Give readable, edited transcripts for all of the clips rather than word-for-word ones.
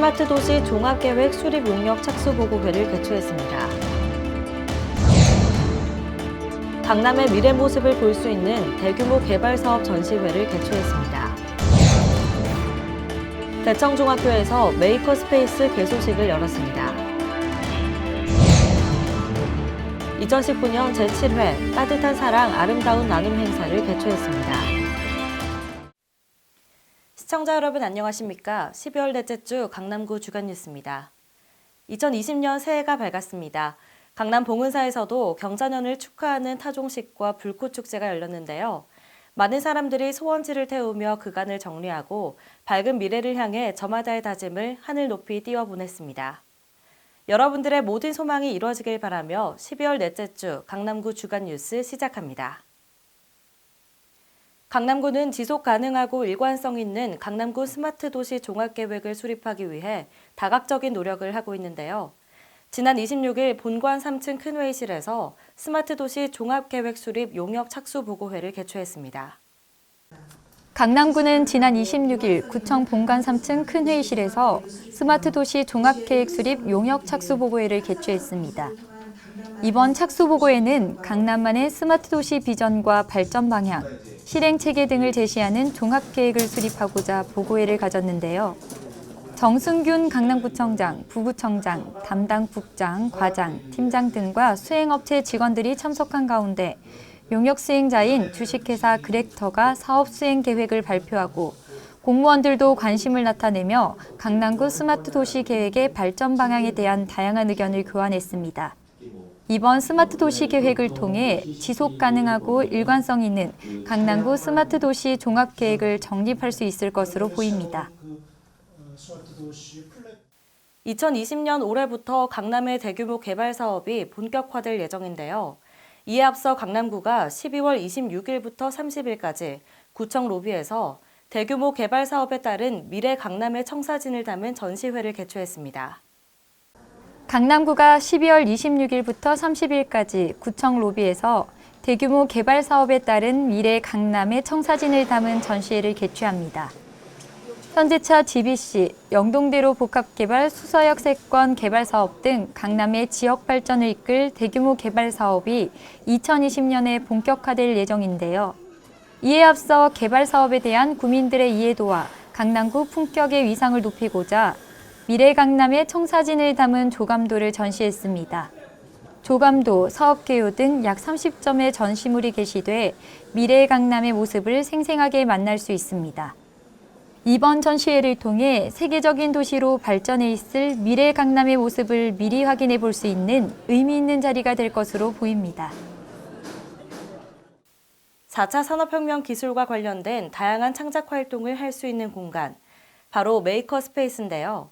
스마트 도시 종합계획 수립 용역 착수 보고회를 개최했습니다. 강남의 미래 모습을 볼 수 있는 대규모 개발 사업 전시회를 개최했습니다. 대청중학교에서 메이커 스페이스 개소식을 열었습니다. 2019년 제7회 따뜻한 사랑 아름다운 나눔 행사를 개최했습니다. 시청자 여러분 안녕하십니까? 12월 넷째 주 강남구 주간 뉴스입니다. 2020년 새해가 밝았습니다. 강남 봉은사에서도 경자년을 축하하는 타종식과 불꽃축제가 열렸는데요. 많은 사람들이 소원지를 태우며 그간을 정리하고 밝은 미래를 향해 저마다의 다짐을 하늘 높이 띄워보냈습니다. 여러분들의 모든 소망이 이루어지길 바라며 12월 넷째 주 강남구 주간 뉴스 시작합니다. 강남구는 지속 가능하고 일관성 있는 강남구 스마트 도시 종합계획을 수립하기 위해 다각적인 노력을 하고 있는데요. 지난 26일 본관 3층 큰 회의실에서 스마트 도시 종합계획 수립 용역 착수 보고회를 개최했습니다. 강남구는 지난 26일 구청 본관 3층 큰 회의실에서 스마트 도시 종합계획 수립 용역 착수 보고회를 개최했습니다. 이번 착수 보고회는 강남만의 스마트 도시 비전과 발전 방향, 실행 체계 등을 제시하는 종합계획을 수립하고자 보고회를 가졌는데요. 정승균 강남구청장, 부구청장, 담당 국장, 과장, 팀장 등과 수행업체 직원들이 참석한 가운데 용역 수행자인 주식회사 그렉터가 사업 수행 계획을 발표하고 공무원들도 관심을 나타내며 강남구 스마트 도시 계획의 발전 방향에 대한 다양한 의견을 교환했습니다. 이번 스마트 도시 계획을 통해 지속 가능하고 일관성 있는 강남구 스마트 도시 종합 계획을 정립할 수 있을 것으로 보입니다. 2020년 올해부터 강남의 대규모 개발 사업이 본격화될 예정인데요. 이에 앞서 강남구가 12월 26일부터 30일까지 구청 로비에서 대규모 개발 사업에 따른 미래 강남의 청사진을 담은 전시회를 개최했습니다. 강남구가 12월 26일부터 30일까지 구청 로비에서 대규모 개발 사업에 따른 미래 강남의 청사진을 담은 전시회를 개최합니다. 현대차 GBC, 영동대로 복합개발 수서역 세권 개발 사업 등 강남의 지역 발전을 이끌 대규모 개발 사업이 2020년에 본격화될 예정인데요. 이에 앞서 개발 사업에 대한 구민들의 이해도와 강남구 품격의 위상을 높이고자 미래 강남의 청사진을 담은 조감도를 전시했습니다. 조감도, 사업개요 등 약 30점의 전시물이 게시돼 미래 강남의 모습을 생생하게 만날 수 있습니다. 이번 전시회를 통해 세계적인 도시로 발전해 있을 미래 강남의 모습을 미리 확인해 볼 수 있는 의미 있는 자리가 될 것으로 보입니다. 4차 산업혁명 기술과 관련된 다양한 창작 활동을 할 수 있는 공간, 바로 메이커 스페이스인데요.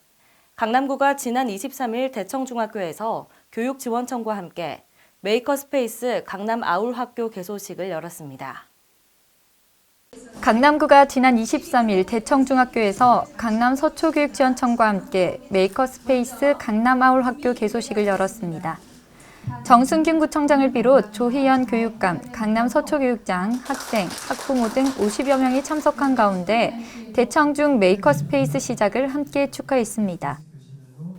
강남구가 지난 23일 대청중학교에서 교육지원청과 함께 메이커 스페이스 강남 아울학교 개소식을 열었습니다. 강남구가 지난 23일 대청중학교에서 강남 서초교육지원청과 함께 메이커 스페이스 강남 아울학교 개소식을 열었습니다. 정승균 구청장을 비롯 조희연 교육감, 강남 서초교육장, 학생, 학부모 등 50여 명이 참석한 가운데 대청중 메이커 스페이스 시작을 함께 축하했습니다.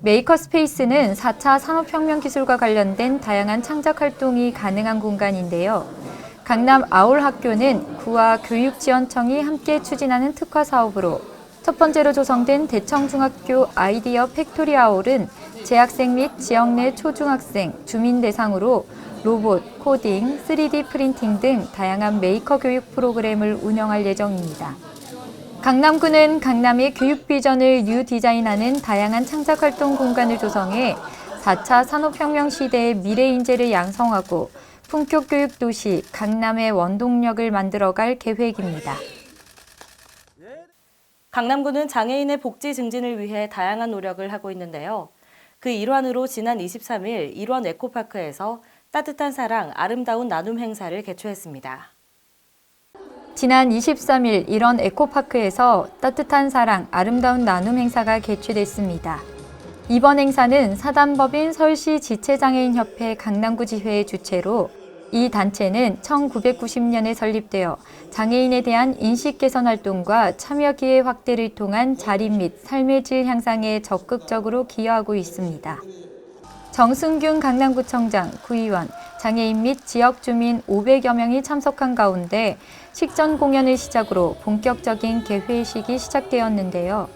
메이커 스페이스는 4차 산업혁명 기술과 관련된 다양한 창작 활동이 가능한 공간인데요. 강남 아울학교는 구와 교육지원청이 함께 추진하는 특화 사업으로 첫 번째로 조성된 대청중학교 아이디어 팩토리 아울은 재학생 및 지역 내 초중학생, 주민 대상으로 로봇, 코딩, 3D 프린팅 등 다양한 메이커 교육 프로그램을 운영할 예정입니다. 강남구는 강남의 교육 비전을 뉴 디자인하는 다양한 창작 활동 공간을 조성해 4차 산업혁명 시대의 미래 인재를 양성하고 품격 교육 도시 강남의 원동력을 만들어갈 계획입니다. 강남구는 장애인의 복지 증진을 위해 다양한 노력을 하고 있는데요. 그 일환으로 지난 23일 일원 에코파크에서 따뜻한 사랑 아름다운 나눔 행사를 개최했습니다. 지난 23일 일원 에코파크에서 따뜻한 사랑 아름다운 나눔 행사가 개최됐습니다. 이번 행사는 사단법인 서울시 지체장애인협회 강남구 지회의 주최로 이 단체는 1990년에 설립되어 장애인에 대한 인식 개선 활동과 참여 기회 확대를 통한 자립 및 삶의 질 향상에 적극적으로 기여하고 있습니다. 정승균 강남구청장, 구의원, 장애인 및 지역 주민 500여 명이 참석한 가운데 식전 공연을 시작으로 본격적인 개회식이 시작되었는데요.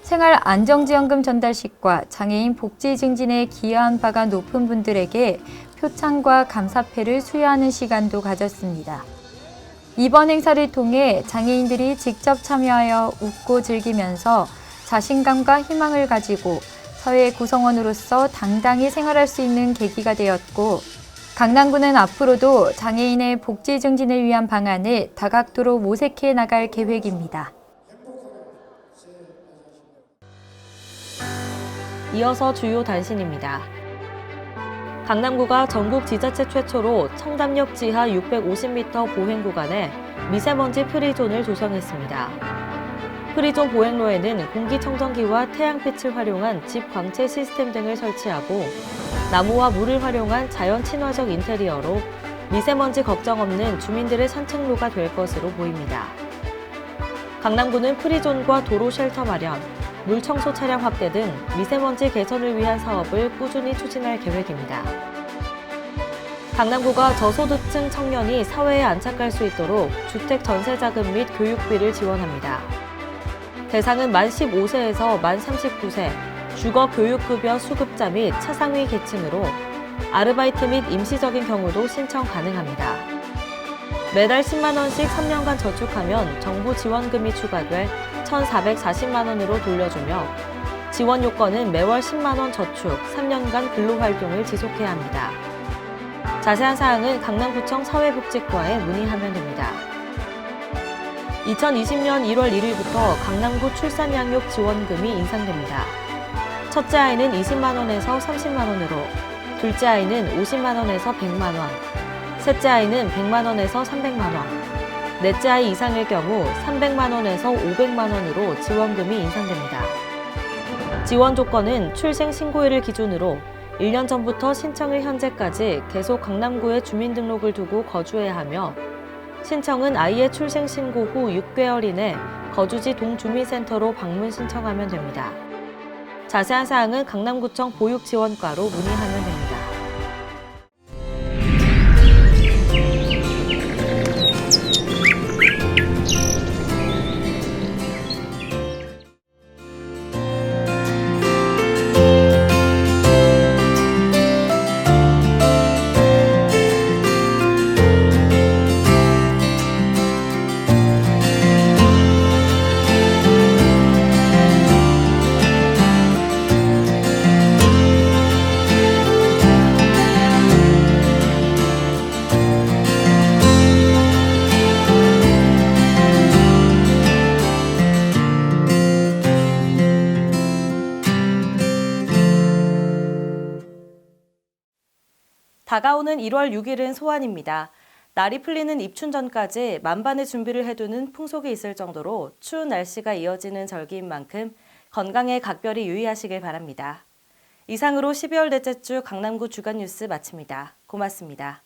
생활 안정지원금 전달식과 장애인 복지 증진에 기여한 바가 높은 분들에게 표창과 감사패를 수여하는 시간도 가졌습니다. 이번 행사를 통해 장애인들이 직접 참여하여 웃고 즐기면서 자신감과 희망을 가지고 사회 구성원으로서 당당히 생활할 수 있는 계기가 되었고, 강남구는 앞으로도 장애인의 복지 증진을 위한 방안을 다각도로 모색해 나갈 계획입니다. 이어서 주요 단신입니다. 강남구가 전국 지자체 최초로 청담역 지하 650m 보행 구간에 미세먼지 프리존을 조성했습니다. 프리존 보행로에는 공기청정기와 태양빛을 활용한 집 광채 시스템 등을 설치하고 나무와 물을 활용한 자연 친화적 인테리어로 미세먼지 걱정 없는 주민들의 산책로가 될 것으로 보입니다. 강남구는 프리존과 도로 쉘터 마련, 물 청소 차량 확대 등 미세먼지 개선을 위한 사업을 꾸준히 추진할 계획입니다. 강남구가 저소득층 청년이 사회에 안착할 수 있도록 주택 전세 자금 및 교육비를 지원합니다. 대상은 만 15세에서 만 39세, 주거 교육급여 수급자 및 차상위 계층으로 아르바이트 및 임시적인 경우도 신청 가능합니다. 매달 10만 원씩 3년간 저축하면 정부 지원금이 추가돼 1,440만 원으로 돌려주며 지원 요건은 매월 10만 원 저축, 3년간 근로활동을 지속해야 합니다. 자세한 사항은 강남구청 사회복지과에 문의하면 됩니다. 2020년 1월 1일부터 강남구 출산양육 지원금이 인상됩니다. 첫째 아이는 20만 원에서 30만 원으로, 둘째 아이는 50만 원에서 100만 원, 셋째 아이는 100만 원에서 300만 원, 넷째 아이 이상일 경우 300만 원에서 500만 원으로 지원금이 인상됩니다. 지원 조건은 출생 신고일을 기준으로 1년 전부터 신청일 현재까지 계속 강남구에 주민등록을 두고 거주해야 하며 신청은 아이의 출생 신고 후 6개월 이내 거주지 동주민센터로 방문 신청하면 됩니다. 자세한 사항은 강남구청 보육지원과로 문의하면 됩니다. 다가오는 1월 6일은 소환입니다. 날이 풀리는 입춘 전까지 만반의 준비를 해두는 풍속이 있을 정도로 추운 날씨가 이어지는 절기인 만큼 건강에 각별히 유의하시길 바랍니다. 이상으로 12월 넷째 주 강남구 주간 뉴스 마칩니다. 고맙습니다.